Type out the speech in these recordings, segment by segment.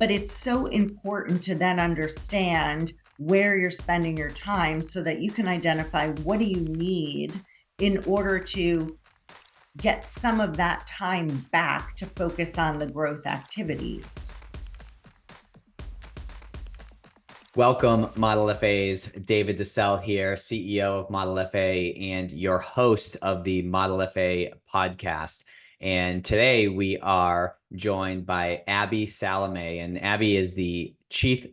But it's so important to then understand where you're spending your time so that you can identify what do you need in order to get some of that time back to focus on the growth activities. Welcome, Model FAs. David DeCelle here, CEO of Model FA and your host of the Model FA podcast. And today we are joined by Abby Salameh, and Abby is the Chief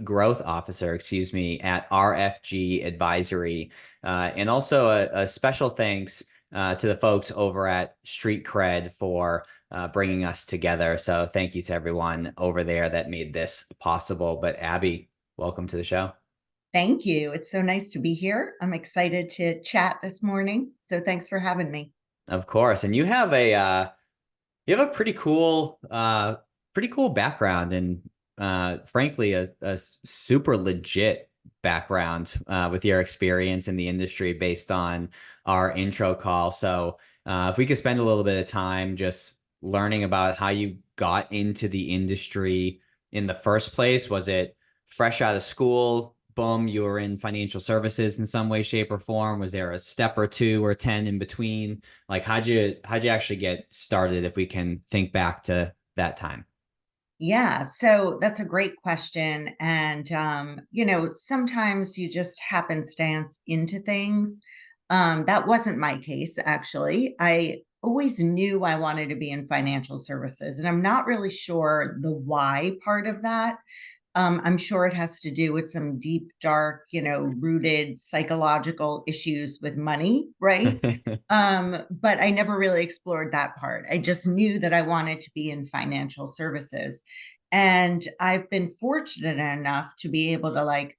Growth Officer, at RFG Advisory. And also a special thanks to the folks over at Street Cred for bringing us together. So thank you to everyone over there that made this possible. But Abby, welcome to the show. Thank you. It's so nice to be here. I'm excited to chat this morning. So thanks for having me. Of course. And you have a pretty cool background, and frankly a super legit background with your experience in the industry based on our intro call. So if we could spend a little bit of time just learning about how you got into the industry in the first place. Was it fresh out of school, boom, you were in financial services in some way, shape, or form? Was there a step or two or 10 in between? Like, how'd you actually get started, if we can think back to that time? Yeah, so that's a great question. And, sometimes you just happenstance into things. That wasn't my case, actually. I always knew I wanted to be in financial services, and I'm not really sure the why part of that. I'm sure it has to do with some deep, dark, rooted psychological issues with money, right? But I never really explored that part. I just knew that I wanted to be in financial services. And I've been fortunate enough to be able to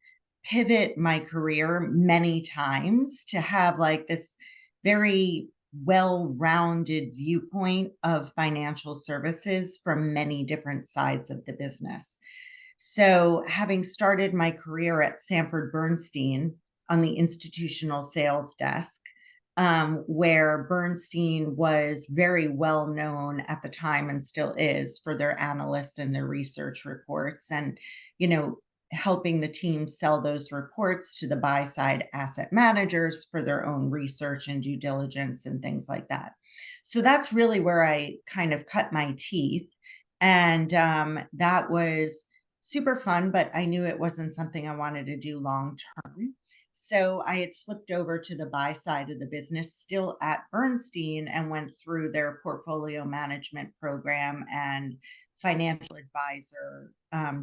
pivot my career many times to have this very well-rounded viewpoint of financial services from many different sides of the business. So, having started my career at Sanford Bernstein on the institutional sales desk, where Bernstein was very well known at the time and still is for their analysts and their research reports, and helping the team sell those reports to the buy side asset managers for their own research and due diligence and things like that. So that's really where I kind of cut my teeth, and that was super fun, but I knew it wasn't something I wanted to do long term. So I had flipped over to the buy side of the business, still at Bernstein, and went through their portfolio management program and financial advisor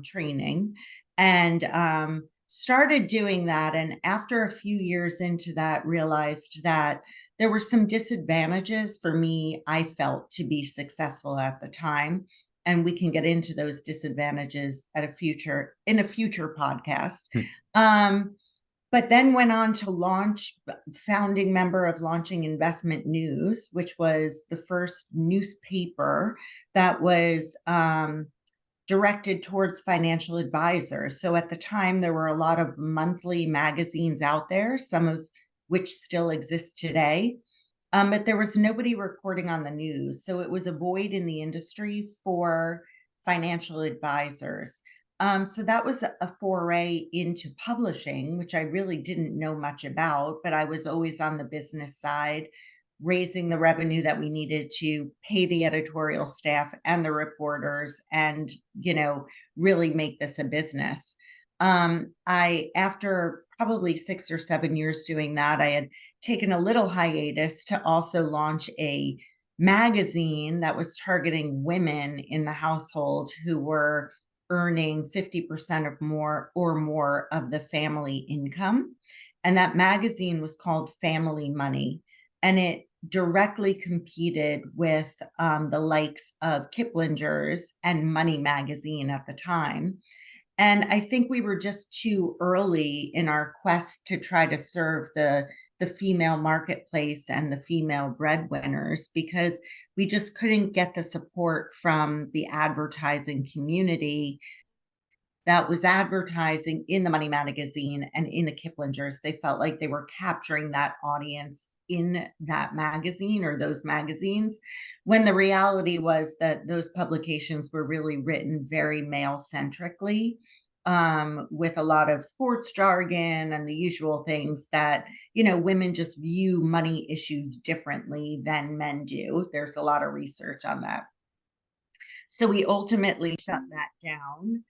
training, and started doing that. And after a few years into that, realized that there were some disadvantages for me, I felt, to be successful at the time. And we can get into those disadvantages in a future podcast. But then went on to launch, founding member of launching Investment News, which was the first newspaper that was directed towards financial advisors. So at the time, there were a lot of monthly magazines out there, some of which still exist today. But there was nobody reporting on the news. So it was a void in the industry for financial advisors. So that was a foray into publishing, which I really didn't know much about, but I was always on the business side, raising the revenue that we needed to pay the editorial staff and the reporters and, really make this a business. After probably 6 or 7 years doing that, I had taken a little hiatus to also launch a magazine that was targeting women in the household who were earning 50% of more of the family income. And that magazine was called Family Money. And it directly competed with the likes of Kiplinger's and Money Magazine at the time. And I think we were just too early in our quest to try to serve the female marketplace and the female breadwinners, because we just couldn't get the support from the advertising community that was advertising in the Money magazine and in the Kiplingers. They felt like they were capturing that audience in that magazine or those magazines, when the reality was that those publications were really written very male centrically, with a lot of sports jargon and the usual things that, women just view money issues differently than men do. There's a lot of research on that. So we ultimately shut that down.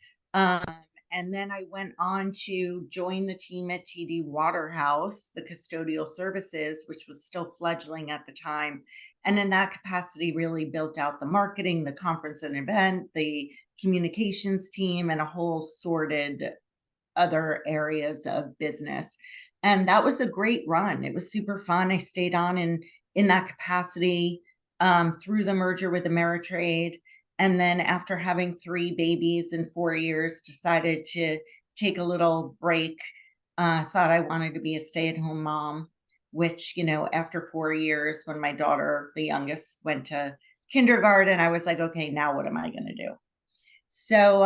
And then I went on to join the team at TD Waterhouse, the custodial services, which was still fledgling at the time. And in that capacity, really built out the marketing, the conference and event, the communications team, and a whole sorted other areas of business. And that was a great run. It was super fun. I stayed on in that capacity through the merger with Ameritrade. And then after having 3 babies in 4 years, decided to take a little break. Thought I wanted to be a stay-at-home mom, which, after 4 years, when my daughter, the youngest, went to kindergarten, I was like, okay, now what am I going to do? So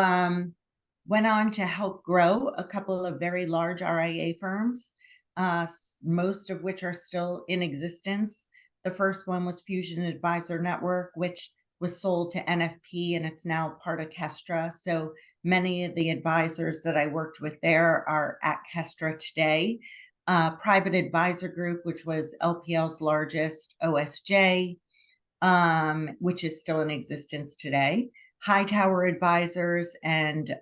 went on to help grow a couple of very large RIA firms, most of which are still in existence. The first one was Fusion Advisor Network, which was sold to NFP, and it's now part of Kestra. So many of the advisors that I worked with there are at Kestra today. Private Advisor Group, which was LPL's largest, OSJ, which is still in existence today. Hightower Advisors, and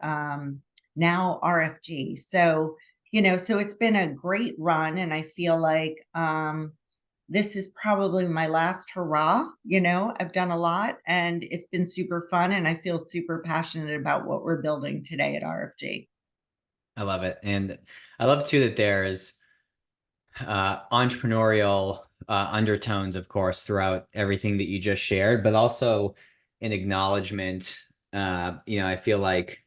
now RFG. So, so it's been a great run, and I feel like this is probably my last hurrah. I've done a lot, and it's been super fun, and I feel super passionate about what we're building today at RFG. I love it. And I love too that there's entrepreneurial undertones, of course, throughout everything that you just shared, but also an acknowledgement. I feel like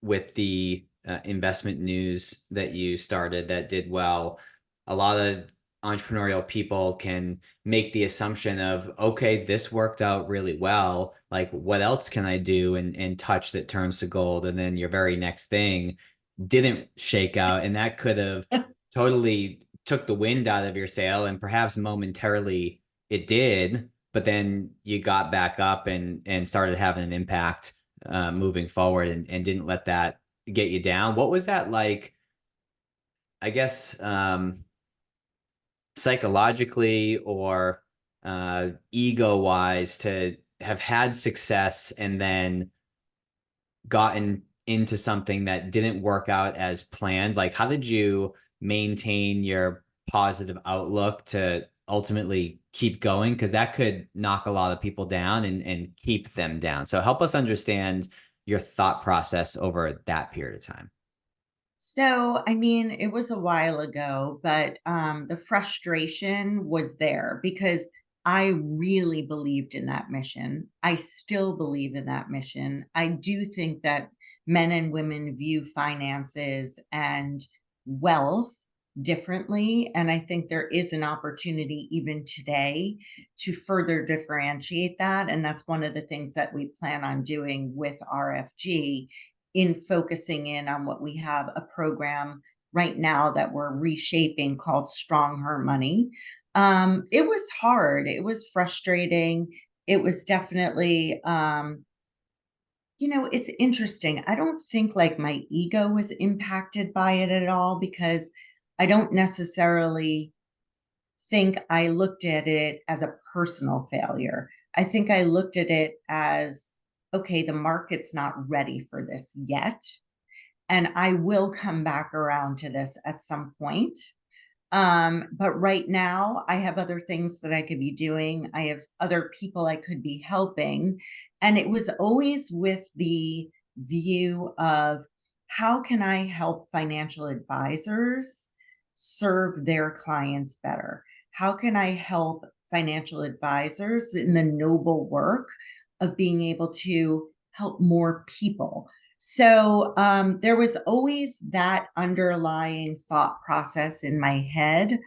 with the investment news that you started that did well, a lot of entrepreneurial people can make the assumption of, okay, this worked out really well. Like, what else can I do and touch that turns to gold? And then your very next thing didn't shake out, and that could have totally took the wind out of your sail, and perhaps momentarily it did, but then you got back up and started having an impact moving forward, and didn't let that get you down. What was that like, I guess, psychologically or ego wise, to have had success and then gotten into something that didn't work out as planned? Like, how did you maintain your positive outlook to ultimately keep going? Because that could knock a lot of people down and keep them down. So help us understand your thought process over that period of time. So, I mean, it was a while ago, but the frustration was there because I really believed in that mission. I still believe in that mission. I do think that men and women view finances and wealth differently. And I think there is an opportunity even today to further differentiate that. And that's one of the things that we plan on doing with RFG, in focusing in on what we have a program right now that we're reshaping called Strong Her Money. It was hard. It was frustrating. It was definitely, it's interesting. I don't think like my ego was impacted by it at all, because I don't necessarily think I looked at it as a personal failure. I think I looked at it as, okay, the market's not ready for this yet, and I will come back around to this at some point. But right now, I have other things that I could be doing. I have other people I could be helping. And it was always with the view of, how can I help financial advisors serve their clients better? How can I help financial advisors in the noble work of being able to help more people? So there was always that underlying thought process in my head,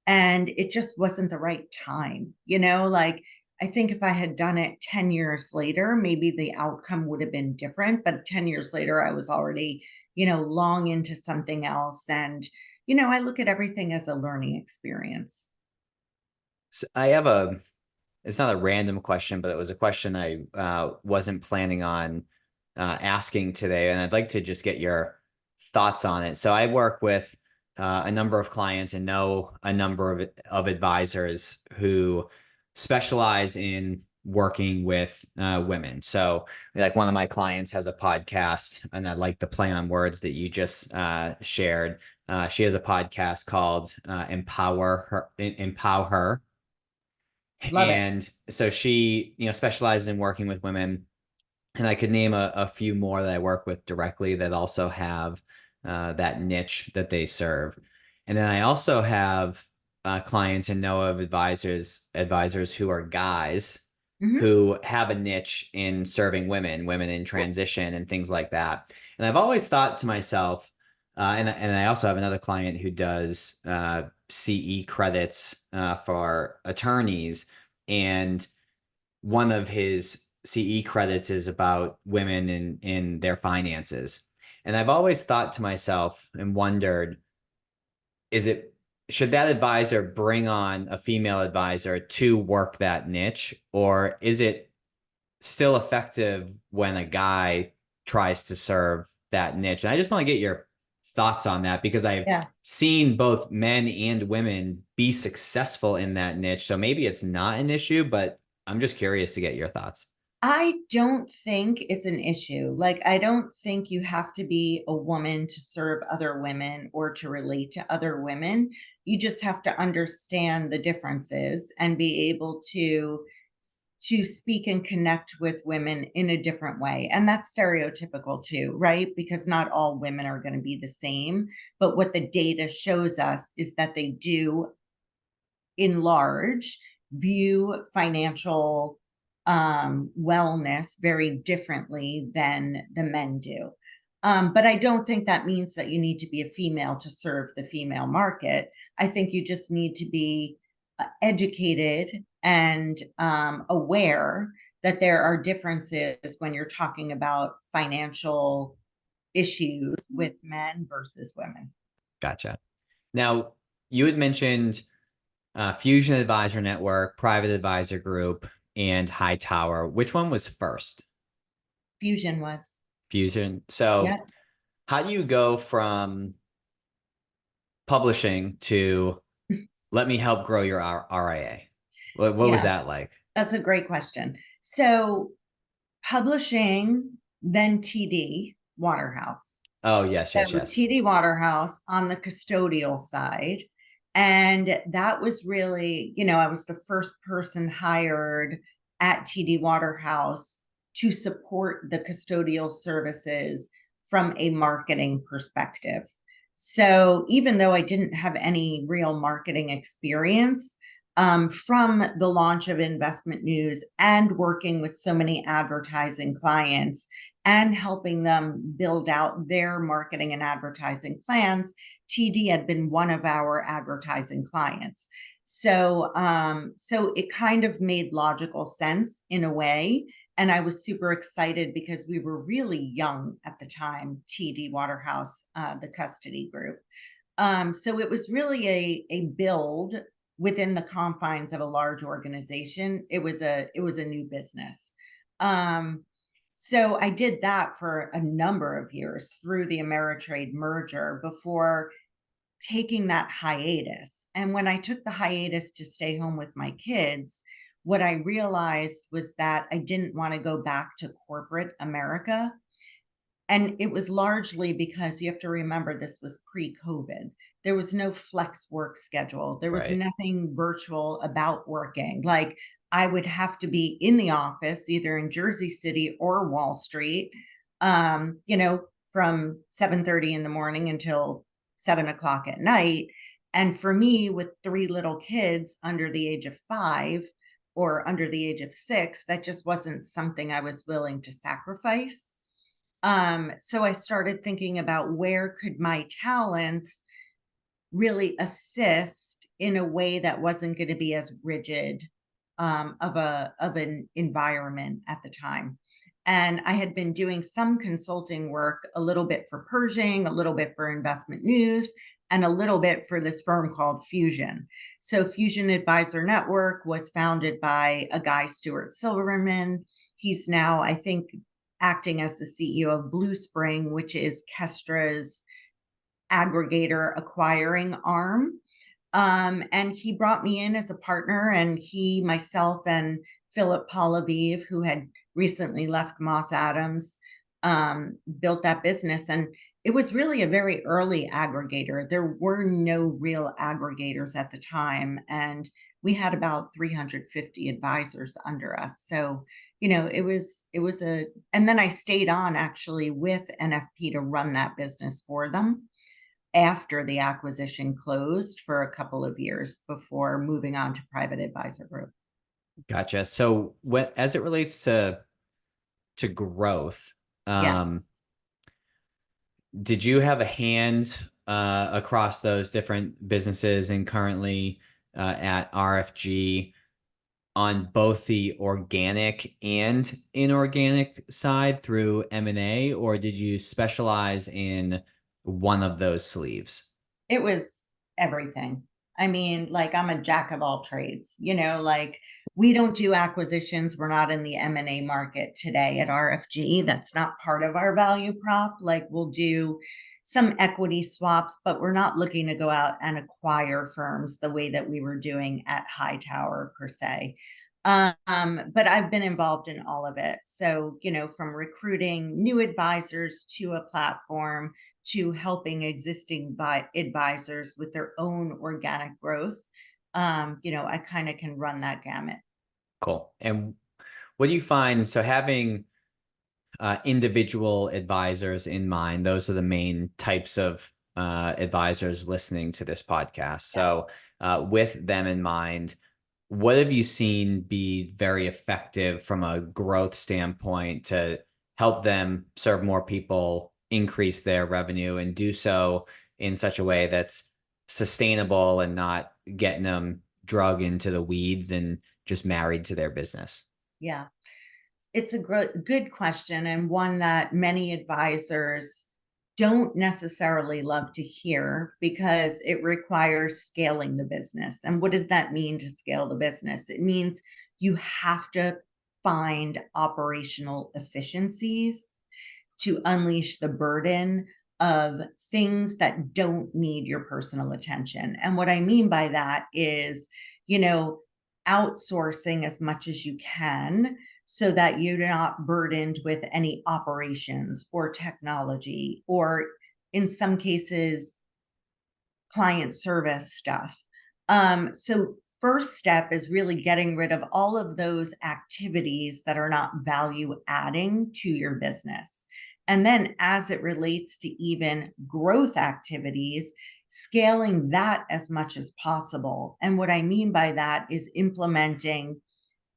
and it just wasn't the right time. Like, I think if I had done it 10 years later, maybe the outcome would have been different. But 10 years later, I was already, long into something else. And, I look at everything as a learning experience. So it's not a random question, but it was a question I wasn't planning on asking today. And I'd like to just get your thoughts on it. So I work with a number of clients and know a number of advisors who specialize in working with women. So like one of my clients has a podcast, and I like the play on words that you just shared. She has a podcast called Empower Her. Love it. And so she, specializes in working with women. And I could name a few more that I work with directly that also have that niche that they serve. And then I also have clients and know of advisors who are guys Hmm. who have a niche in serving women in transition and things like that. And I've always thought to myself, and I also have another client who does CE credits for attorneys, and one of his CE credits is about women in their finances. And I've always thought to myself and wondered, is it should that advisor bring on a female advisor to work that niche, or is it still effective when a guy tries to serve that niche? And I just want to get your thoughts on that because I've Yeah. seen both men and women be successful in that niche. So maybe it's not an issue, but I'm just curious to get your thoughts. I don't think it's an issue. Like, I don't think you have to be a woman to serve other women or to relate to other women. You just have to understand the differences and be able to speak and connect with women in a different way. And that's stereotypical too, right? Because not all women are going to be the same. But what the data shows us is that they do, in large, view financial wellness very differently than the men do. But I don't think that means that you need to be a female to serve the female market. I think you just need to be educated and aware that there are differences when you're talking about financial issues with men versus women. Gotcha. Now, you had mentioned Fusion Advisor Network, Private Advisor Group, and Hightower. Which one was first? Fusion was. Fusion. So, Yeah. how do you go from publishing to let me help grow your RIA? What was Yeah, that like? that's a great question. So publishing, then TD Waterhouse. Oh, yes, yes, So yes. TD Waterhouse on the custodial side. And that was really, I was the first person hired at TD Waterhouse to support the custodial services from a marketing perspective. So even though I didn't have any real marketing experience, from the launch of Investment News and working with so many advertising clients and helping them build out their marketing and advertising plans, TD had been one of our advertising clients. So it kind of made logical sense in a way. And I was super excited because we were really young at the time, TD Waterhouse, the custody group. So it was really a build within the confines of a large organization. It was a new business. Um, so I did that for a number of years through the Ameritrade merger before taking that hiatus. And when I took the hiatus to stay home with my kids, what I realized was that I didn't want to go back to corporate America. And it was largely because you have to remember this was pre-COVID. There was no flex work schedule. There was Right. nothing virtual about working. Like, I would have to be in the office either in Jersey City or Wall Street, from 7:30 in the morning until 7 o'clock at night. And for me, with three little kids under the age of 5 or under the age of 6, that just wasn't something I was willing to sacrifice. So I started thinking about where could my talents really assist in a way that wasn't going to be as rigid of an environment at the time. And I had been doing some consulting work, a little bit for Pershing, a little bit for Investment News, and a little bit for this firm called Fusion. So Fusion Advisor Network was founded by a guy, Stuart Silverman. He's now, I think, acting as the CEO of Blue Spring, which is Kestra's aggregator acquiring arm. And he brought me in as a partner, and he, myself, and Philip Polaviv, who had recently left Moss Adams, built that business. And it was really a very early aggregator. There were no real aggregators at the time. And we had about 350 advisors under us. So, and then I stayed on actually with NFP to run that business for them after the acquisition closed for a couple of years before moving on to Private Advisor Group. Gotcha. So as it relates to growth, Yeah. did you have a hand across those different businesses and currently at RFG on both the organic and inorganic side through M&A, or did you specialize in one of those sleeves? It was everything. I mean, like, I'm a jack of all trades, like, we don't do acquisitions. We're not in the M&A market today at RFG. That's not part of our value prop. Like, we'll do some equity swaps, but we're not looking to go out and acquire firms the way that we were doing at Hightower per se. But I've been involved in all of it. So, from recruiting new advisors to a platform to helping existing advisors with their own organic growth. I kind of can run that gamut. Cool. And what do you find? So having individual advisors in mind, those are the main types of advisors listening to this podcast. So with them in mind, what have you seen be very effective from a growth standpoint to help them serve more people, increase their revenue, and do so in such a way that's sustainable and not getting them drug into the weeds and just married to their business? Yeah, it's a good question, and one that many advisors don't necessarily love to hear because it requires scaling the business. And what does that mean to scale the business? It means you have to find operational efficiencies to unleash the burden of things that don't need your personal attention. And what I mean by that is, outsourcing as much as you can so that you're not burdened with any operations or technology, or in some cases, client service stuff. So first step is really getting rid of all of those activities that are not value adding to your business. And then as it relates to even growth activities, scaling that as much as possible. And what I mean by that is implementing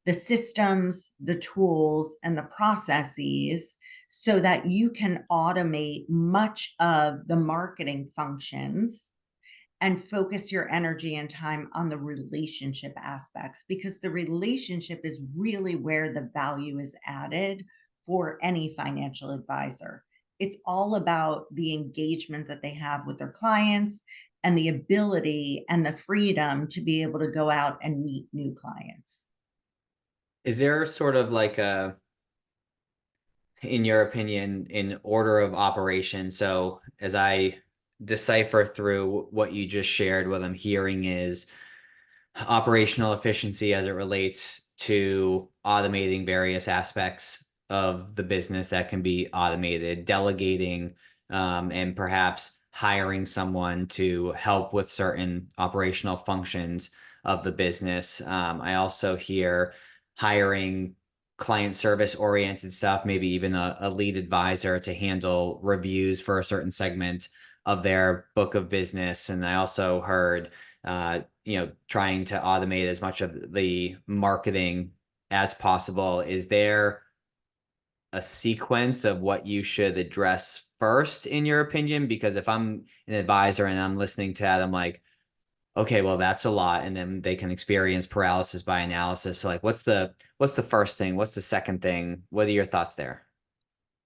the systems, the tools, and the processes so that you can automate much of the marketing functions and focus your energy and time on the relationship aspects, because the relationship is really where the value is added for any financial advisor. It's all about the engagement that they have with their clients and the ability and the freedom to be able to go out and meet new clients. Is there sort of like in your opinion, in order of operation? So as I decipher through what you just shared, what I'm hearing is operational efficiency as it relates to automating various aspects of the business that can be automated, delegating, and perhaps hiring someone to help with certain operational functions of the business. I also hear hiring client service oriented stuff, maybe even a lead advisor to handle reviews for a certain segment of their book of business. And I also heard, trying to automate as much of the marketing as possible. Is there a sequence of what you should address first, in your opinion? Because if I'm an advisor and I'm listening to that, I'm like, okay, well, that's a lot. And then they can experience paralysis by analysis. So like, what's the first thing? What's the second thing? What are your thoughts there?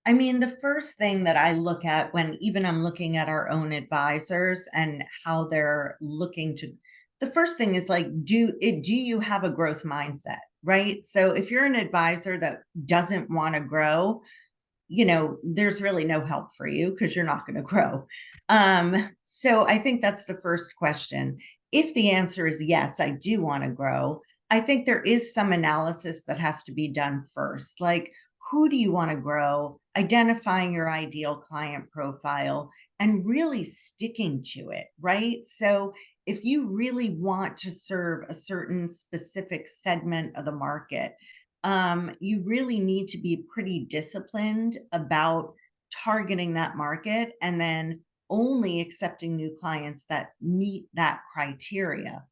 I mean, the first thing that I look at when even I'm looking at our own advisors and how they're looking to, the first thing is like, do you have a growth mindset, right? So if you're an advisor that doesn't want to grow, there's really no help for you because you're not going to grow. So I think that's the first question. If the answer is yes, I do want to grow, I think there is some analysis that has to be done first. Like, who do you want to grow? Identifying your ideal client profile and really sticking to it, right? So if you really want to serve a certain specific segment of the market, you really need to be pretty disciplined about targeting that market and then only accepting new clients that meet that criteria.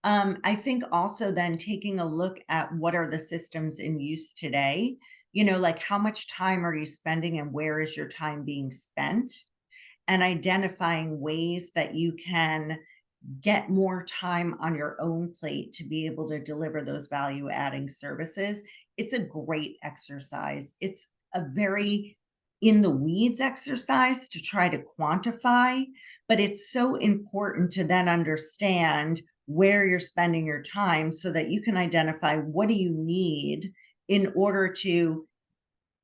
I think also then taking a look at what are the systems in use today, like how much time are you spending and where is your time being spent, and identifying ways that you can get more time on your own plate to be able to deliver those value adding services. It's a great exercise. It's a very in the weeds exercise to try to quantify, but it's so important to then understand where you're spending your time so that you can identify what do you need in order to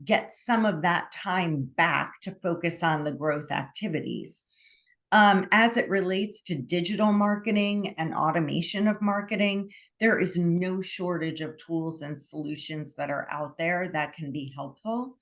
get some of that time back to focus on the growth activities. As it relates to digital marketing and automation of marketing, there is no shortage of tools and solutions that are out there that can be helpful.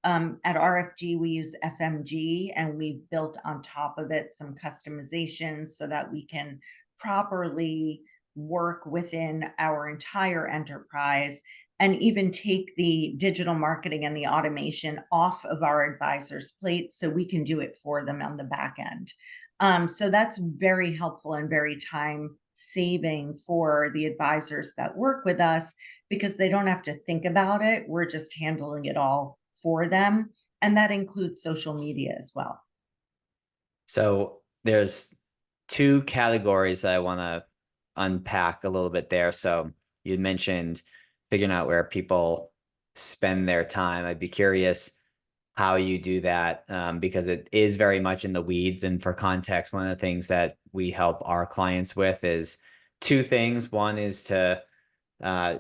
At RFG, we use FMG, and we've built on top of it some customizations so that we can properly work within our entire enterprise and even take the digital marketing and the automation off of our advisors' plates so we can do it for them on the back end. So that's very helpful and very time saving for the advisors that work with us because they don't have to think about it. We're just handling it all for them. And that includes social media as well. So there's two categories that I want to unpack a little bit there. So you mentioned figuring out where people spend their time. I'd be curious how you do that, because it is very much in the weeds. And for context, one of the things that we help our clients with is two things. One is to uh,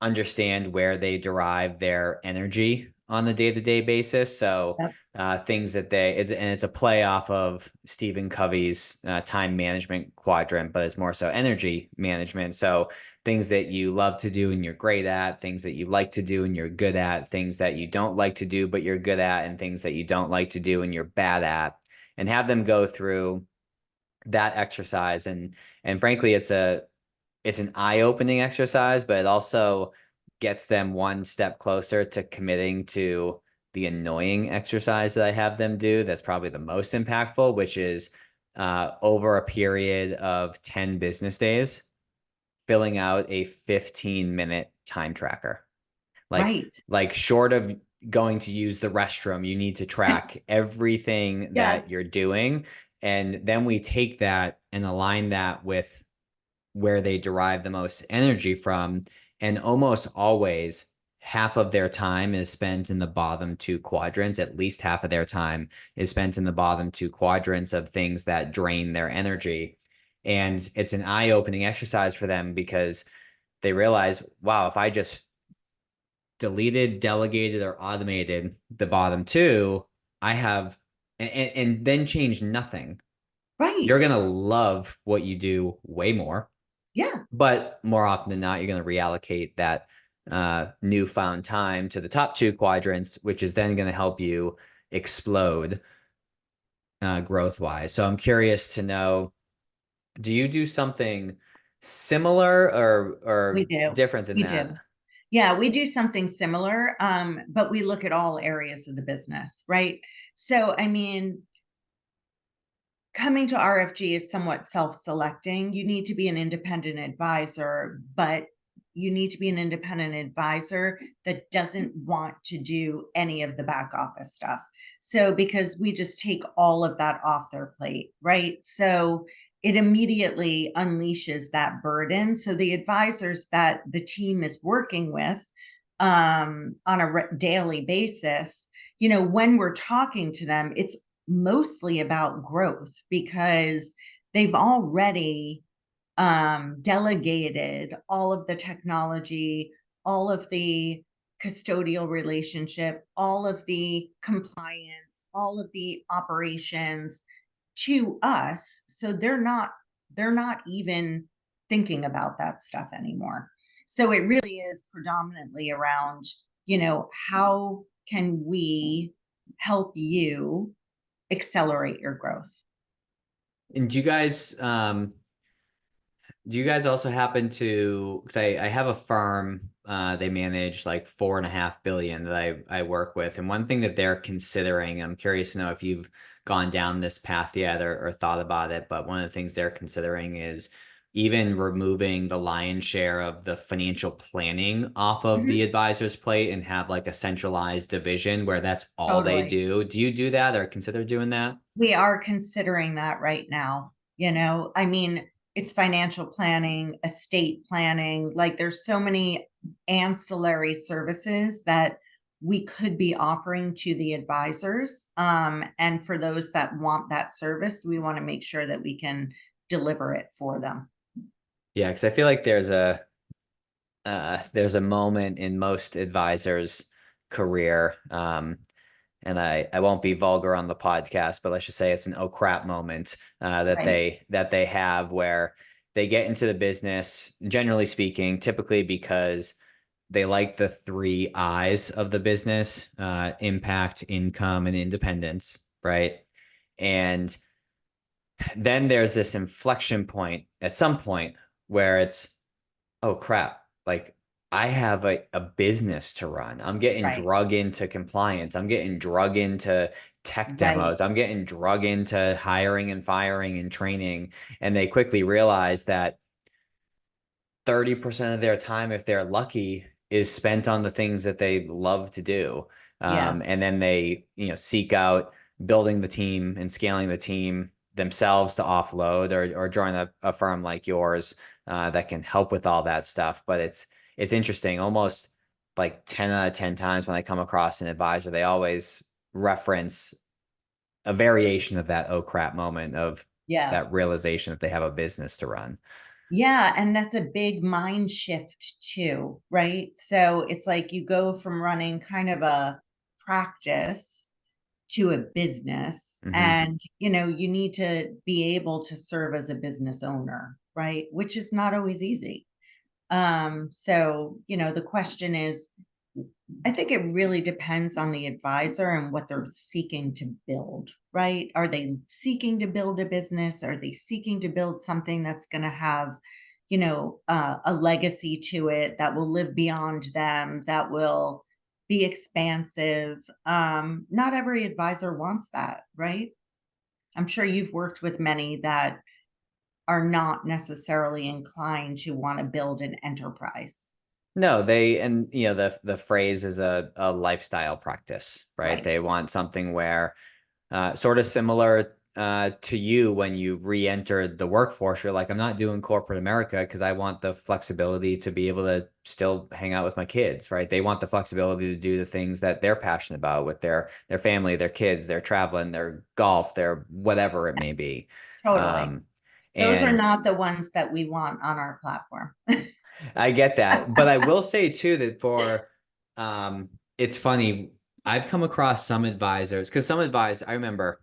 understand where they derive their energy on the day-to-day basis. So Yep. things that it's a play off of Stephen Covey's time management quadrant, but it's more so energy management. So things that you love to do and you're great at, things that you like to do and you're good at, things that you don't like to do but you're good at, and things that you don't like to do and you're bad at, and have them go through that exercise. And frankly, it's an eye-opening exercise, but it also gets them one step closer to committing to the annoying exercise that I have them do. That's probably the most impactful, which is over a period of 10 business days, filling out a 15-minute time tracker. Like, Right. like short of going to use the restroom, you need to track everything that Yes. you're doing. And then we take that and align that with where they derive the most energy from. And almost always, half of their time is spent in the bottom two quadrants. At least half of their time is spent in the bottom two quadrants of things that drain their energy. And it's an eye opening exercise for them because they realize, wow, if I just deleted, delegated, or automated the bottom two, I have, and then change nothing, Right. you're going to love what you do way more. Yeah. But more often than not, you're going to reallocate that newfound time to the top two quadrants, which is then going to help you explode growth wise. So I'm curious to know, do you do something similar We or do. different than We that? do. Yeah, we do something similar, but we look at all areas of the business, right? So, I mean, coming to RFG is somewhat self-selecting. You need to be an independent advisor, but you need to be an independent advisor that doesn't want to do any of the back office stuff. So, because we just take all of that off their plate, right? So, it immediately unleashes that burden. So the advisors that the team is working with on a daily basis, when we're talking to them, it's mostly about growth because they've already delegated all of the technology, all of the custodial relationship, all of the compliance, all of the operations to us. So they're not even thinking about that stuff anymore. So it really is predominantly around, how can we help you accelerate your growth? And do you guys also happen to, because I have a firm, they manage like 4.5 billion that I work with. And one thing that they're considering, I'm curious to know if you've gone down this path yet or thought about it, but one of the things they're considering is even removing the lion's share of the financial planning off of the Mhm. advisor's plate and have like a centralized division where that's all they Totally. do. Do you do that or consider doing that? We are considering that right now. I mean, it's financial planning, estate planning, like there's so many ancillary services that we could be offering to the advisors. And for those that want that service, we want to make sure that we can deliver it for them. Yeah, because I feel like there's a moment in most advisors' career, and I won't be vulgar on the podcast, but let's just say it's an oh crap moment that Right. they have where they get into the business, generally speaking, typically because they like the three I's of the business: impact, income, and independence, right? And then there's this inflection point at some point where it's, oh crap, like I have a business to run. I'm getting Right. drug into compliance. I'm getting drug into tech Right. demos. I'm getting drug into hiring and firing and training. And they quickly realize that 30% of their time, if they're lucky, is spent on the things that they love to do. Yeah. And then they, seek out building the team and scaling the team themselves to offload or join a firm like yours that can help with all that stuff. But it's interesting. Almost like 10 out of 10 times when I come across an advisor, they always reference a variation of that oh crap moment of Yeah. that realization that they have a business to run. Yeah, and that's a big mind shift too, right? So it's like you go from running kind of a practice to a business, Hmm. and you need to be able to serve as a business owner, right? Which is not always easy. So, the question is, I think it really depends on the advisor and what they're seeking to build, right? Are they seeking to build a business? Are they seeking to build something that's going to have, a legacy to it that will live beyond them, that will be expansive? Not every advisor wants that, right? I'm sure you've worked with many that are not necessarily inclined to want to build an enterprise. No, and the phrase is a lifestyle practice, right? Right. They want something where sort of similar to you when you re-entered the workforce, you're like, I'm not doing corporate America because I want the flexibility to be able to still hang out with my kids, right? They want the flexibility to do the things that they're passionate about with their family, their kids, their traveling, their golf, their whatever it may be. Totally. Um, Those are and not the ones that we want on our platform. I get that, but I will say too that it's funny. I've come across some advisors because some advisors, I remember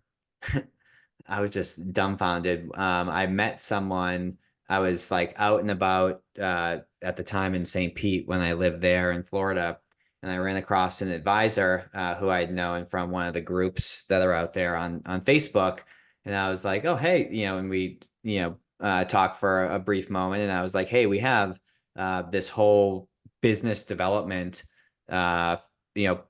I was just dumbfounded. I met someone, I was like out and about at the time in St. Pete when I lived there in Florida. And I ran across an advisor who I'd known from one of the groups that are out there on Facebook. And I was like, oh, hey, and we, talked for a brief moment. And I was like, hey, we have this whole business development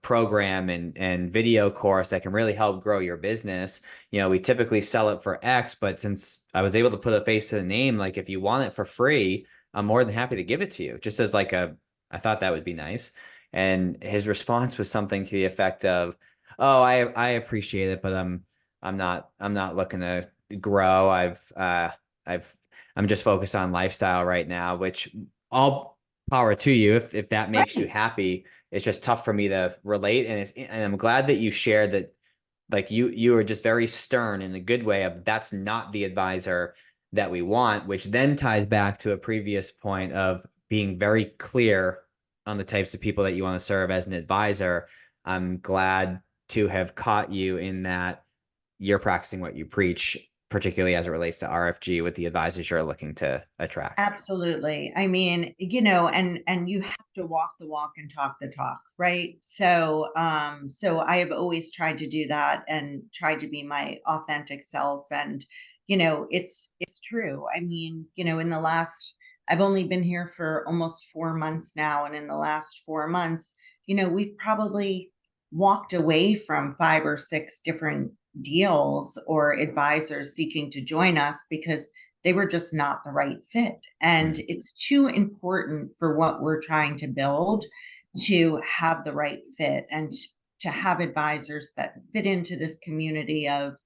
program and video course that can really help grow your business. We typically sell it for X, but since I was able to put a face to the name, like if you want it for free, I'm more than happy to give it to you. Just as like I thought that would be nice. And his response was something to the effect of, "Oh, I appreciate it, but I'm not looking to grow. I'm just focused on lifestyle right now, which all power to you if that makes you Right. happy. It's just tough for me to relate, and I'm glad that you shared that. Like you were just very stern in a good way of that's not the advisor that we want, which then ties back to a previous point of being very clear on the types of people that you want to serve as an advisor. I'm glad to have caught you in that you're practicing what you preach, particularly as it relates to RFG with the advisors you're looking to attract. Absolutely. I mean, and you have to walk the walk and talk the talk, right? So I have always tried to do that and tried to be my authentic self. And, it's true. I mean, in the last I've only been here for almost 4 months now, and in the last 4 months, we've probably walked away from 5 or 6 different deals or advisors seeking to join us because they were just not the right fit. And Mm. it's too important for what we're trying to build to have the right fit and to have advisors that fit into this community of,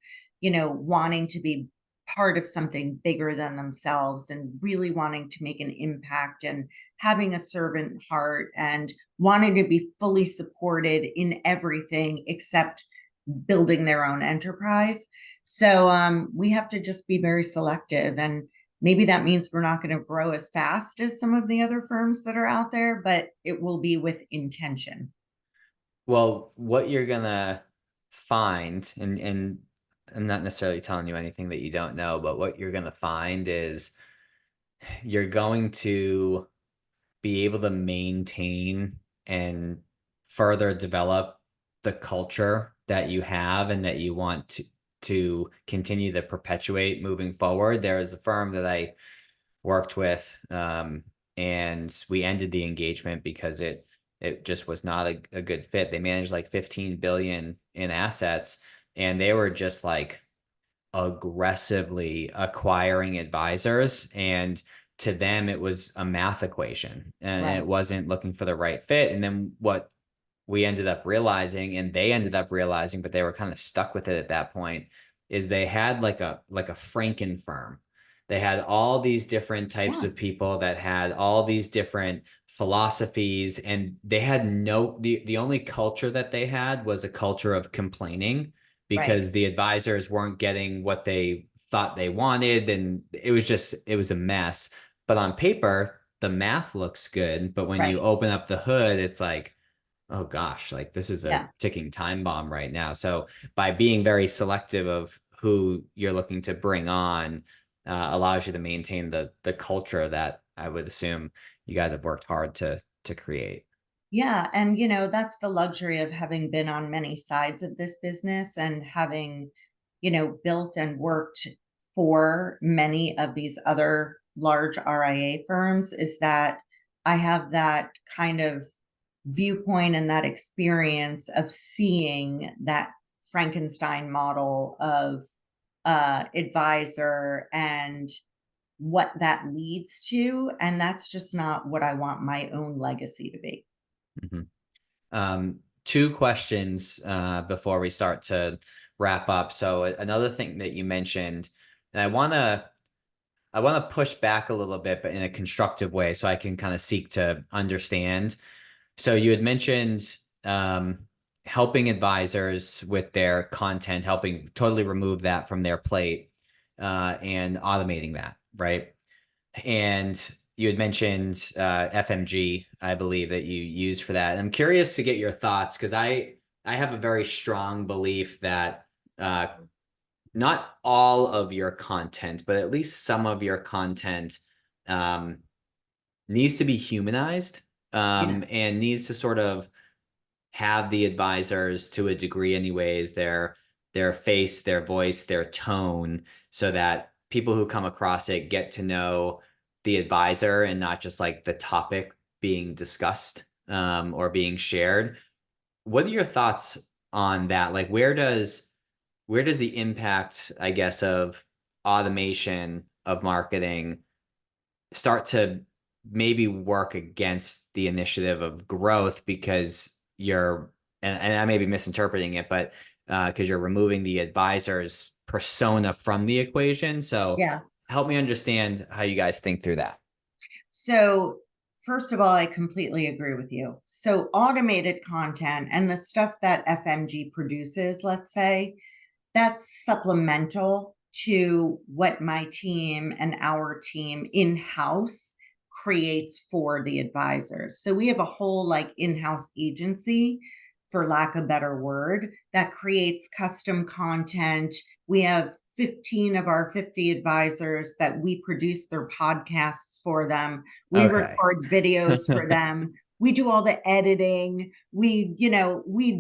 wanting to be part of something bigger than themselves and really wanting to make an impact and having a servant heart and wanting to be fully supported in everything except building their own enterprise. So we have to just be very selective. And maybe that means we're not going to grow as fast as some of the other firms that are out there, but it will be with intention. Well, what you're gonna find, and I'm not necessarily telling you anything that you don't know, but what you're gonna find is you're going to be able to maintain and further develop the culture that you have and that you want to continue to perpetuate moving forward. There is a firm that I worked with, and we ended the engagement because it just was not a good fit. They managed like 15 billion in assets, and they were just like aggressively acquiring advisors, and to them it was a math equation and it Right. wasn't looking for the right fit. And then what we ended up realizing, and they ended up realizing, but they were kind of stuck with it at that point, is they had like a Franken firm. They had all these different types Yeah. of people that had all these different philosophies, and they had the only culture that they had was a culture of complaining Right. because the advisors weren't getting what they thought they wanted, and it was a mess. But on paper the math looks good, but when you Right. open up the hood it's like, oh gosh, like this is a Yeah. ticking time bomb right now. So by being very selective of who you're looking to bring on, allows you to maintain the culture that I would assume you guys have worked hard to create. Yeah. And, that's the luxury of having been on many sides of this business and having, built and worked for many of these other large RIA firms is that I have that kind of viewpoint and that experience of seeing that Frankenstein model of advisor and what that leads to. And that's just not what I want my own legacy to be. Mhm. Two questions before we start to wrap up. So another thing that you mentioned, and I want to push back a little bit, but in a constructive way, so I can kind of seek to understand. So you had mentioned helping advisors with their content, helping totally remove that from their plate, and automating that, right? And you had mentioned FMG, I believe, that you use for that. And I'm curious to get your thoughts because I have a very strong belief that uh, not all of your content, but at least some of your content um, needs to be humanized, Yeah. and needs to sort of have the advisors to a degree anyways, their face, their voice, their tone, so that people who come across it get to know the advisor and not just like the topic being discussed, or being shared. What are your thoughts on that? Like where does the impact, I guess, of automation of marketing start to maybe work against the initiative of growth because and I may be misinterpreting it, but because you're removing the advisor's persona from the equation. So Yeah. help me understand how you guys think through that. So, first of all, I completely agree with you. So, automated content and the stuff that FMG produces, let's say, that's supplemental to what my team and our team in-house creates for the advisors. So we have a whole like in-house agency, for lack of a better word, that creates custom content. We have 15 of our 50 advisors that we produce their podcasts for them. We Okay. record videos for them. We do all the editing. We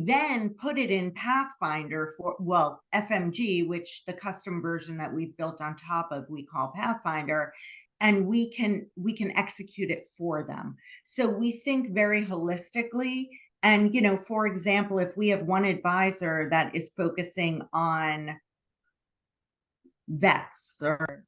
then put it in Pathfinder for, well, FMG, which the custom version that we've built on top of, we call Pathfinder, and we can execute it for them. So we think very holistically. And, for example, if we have one advisor that is focusing on vets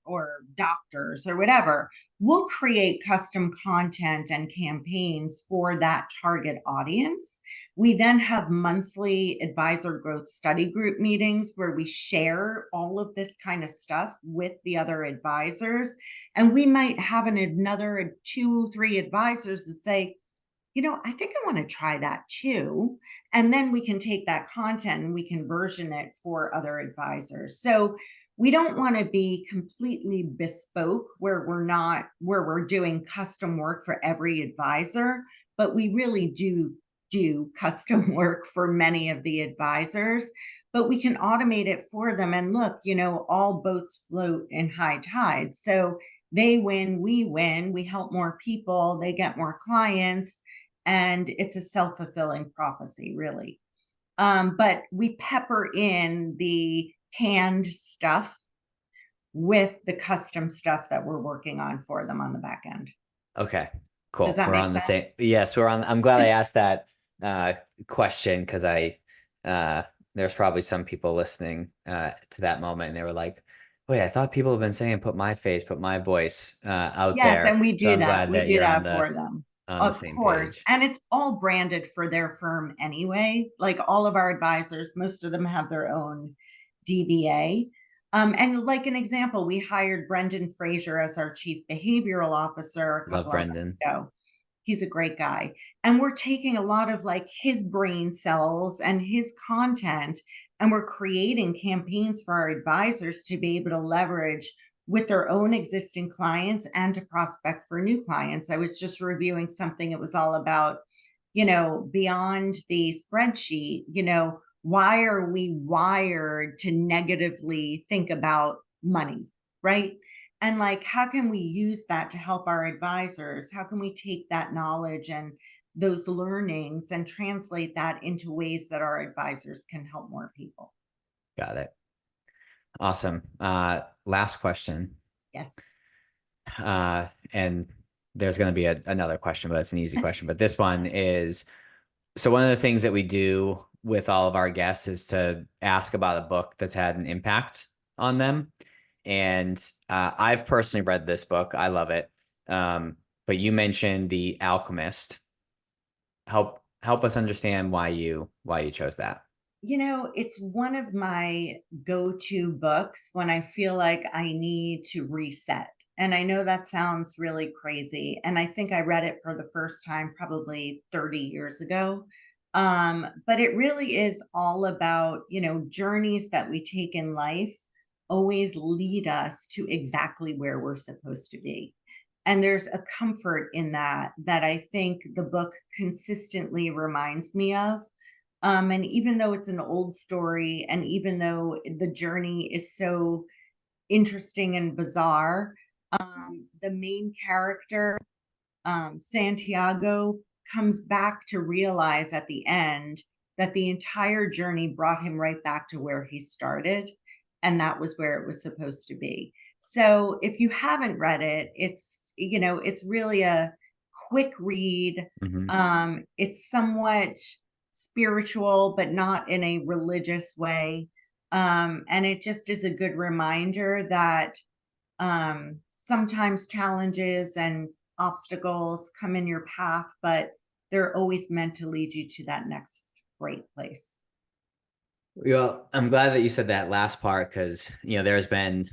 or doctors or whatever, we'll create custom content and campaigns for that target audience. We then have monthly advisor growth study group meetings where we share all of this kind of stuff with the other advisors. And we might have another 2-3 advisors that say, I think I want to try that too. And then we can take that content and we can version it for other advisors. So we don't want to be completely bespoke where we're doing custom work for every advisor, but we really do custom work for many of the advisors, but we can automate it for them. And look, all boats float in high tide. So they win, we help more people, they get more clients, and it's a self-fulfilling prophecy, really. But we pepper in the canned stuff with the custom stuff that we're working on for them on the back end. Okay, Does cool. that We're make on the sense? same. Yes, we're on. I'm glad I asked that question because there's probably some people listening to that moment and they were like, wait, I thought people have been saying put my face, put my voice out Yes, there. and we So do I'm that. glad We that do you're that for them. on the Of same course. page. And it's all branded for their firm anyway. Like all of our advisors, most of them have their own DBA. And like an example, we hired Brendan Fraser as our chief behavioral officer a Love couple of months Brendan. ago. He's a great guy. And we're taking a lot of like his brain cells and his content, and we're creating campaigns for our advisors to be able to leverage with their own existing clients and to prospect for new clients. I was just reviewing something. It was all about, beyond the spreadsheet, why are we wired to negatively think about money, right? And like, how can we use that to help our advisors? How can we take that knowledge and those learnings and translate that into ways that our advisors can help more people? Got it. Awesome. Last question. Yes. And there's going to be another question, but it's an easy question. But this one is, so one of the things that we do with all of our guests is to ask about a book that's had an impact on them. And I've personally read this book. I love it. But you mentioned The Alchemist. Help us understand why you chose that. It's one of my go-to books when I feel like I need to reset. And I know that sounds really crazy. And I think I read it for the first time probably 30 years ago. But it really is all about, journeys that we take in life always lead us to exactly where we're supposed to be. And there's a comfort in that I think the book consistently reminds me of. And even though it's an old story, and even though the journey is so interesting and bizarre, the main character, Santiago, comes back to realize at the end that the entire journey brought him right back to where he started. And that was where it was supposed to be. So if you haven't read it, it's really a quick read. Mm-hmm. It's somewhat spiritual, but not in a religious way. And it just is a good reminder that sometimes challenges and obstacles come in your path, but they're always meant to lead you to that next great place. Well, I'm glad that you said that last part because there's been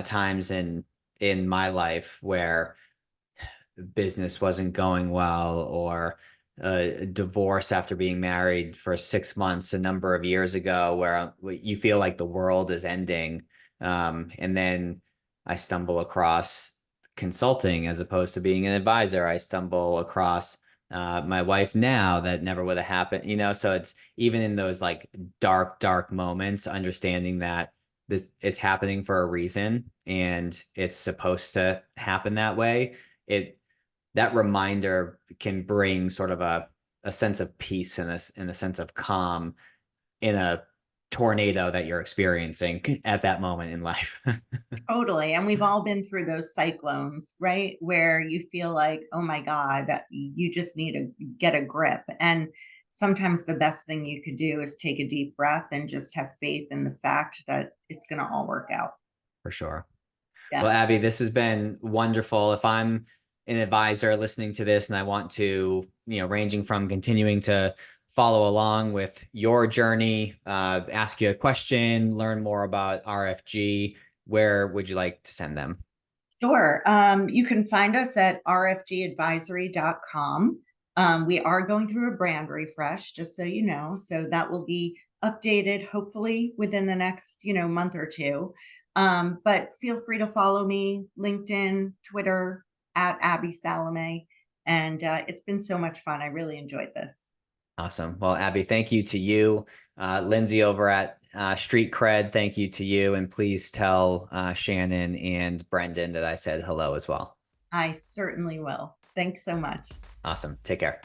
times in in my life where business wasn't going well, or a divorce after being married for 6 months a number of years ago, where you feel like the world is ending. And then I stumble across consulting as opposed to being an advisor. I stumble across my wife now, that never would have happened, so it's even in those like dark moments, understanding that it's happening for a reason and it's supposed to happen that way. That reminder can bring sort of a sense of peace and a sense of calm in a tornado that you're experiencing at that moment in life. Totally. And we've all been through those cyclones, right? Where you feel like, oh my God, that you just need to get a grip. And sometimes the best thing you could do is take a deep breath and just have faith in the fact that it's going to all work out. For sure. Yeah. Well, Abby, this has been wonderful. If I'm an advisor listening to this and I want to, ranging from continuing to follow along with your journey, ask you a question, learn more about RFG, where would you like to send them? Sure. You can find us at rfgadvisory.com. We are going through a brand refresh, just so you know. So that will be updated hopefully within the next, month or two. But feel free to follow me, LinkedIn, Twitter, at Abby Salameh. And it's been so much fun. I really enjoyed this. Awesome. Well, Abby, thank you to you. Lindsay over at Street Cred, thank you to you. And please tell Shannon and Brendan that I said hello as well. I certainly will. Thanks so much. Awesome. Take care.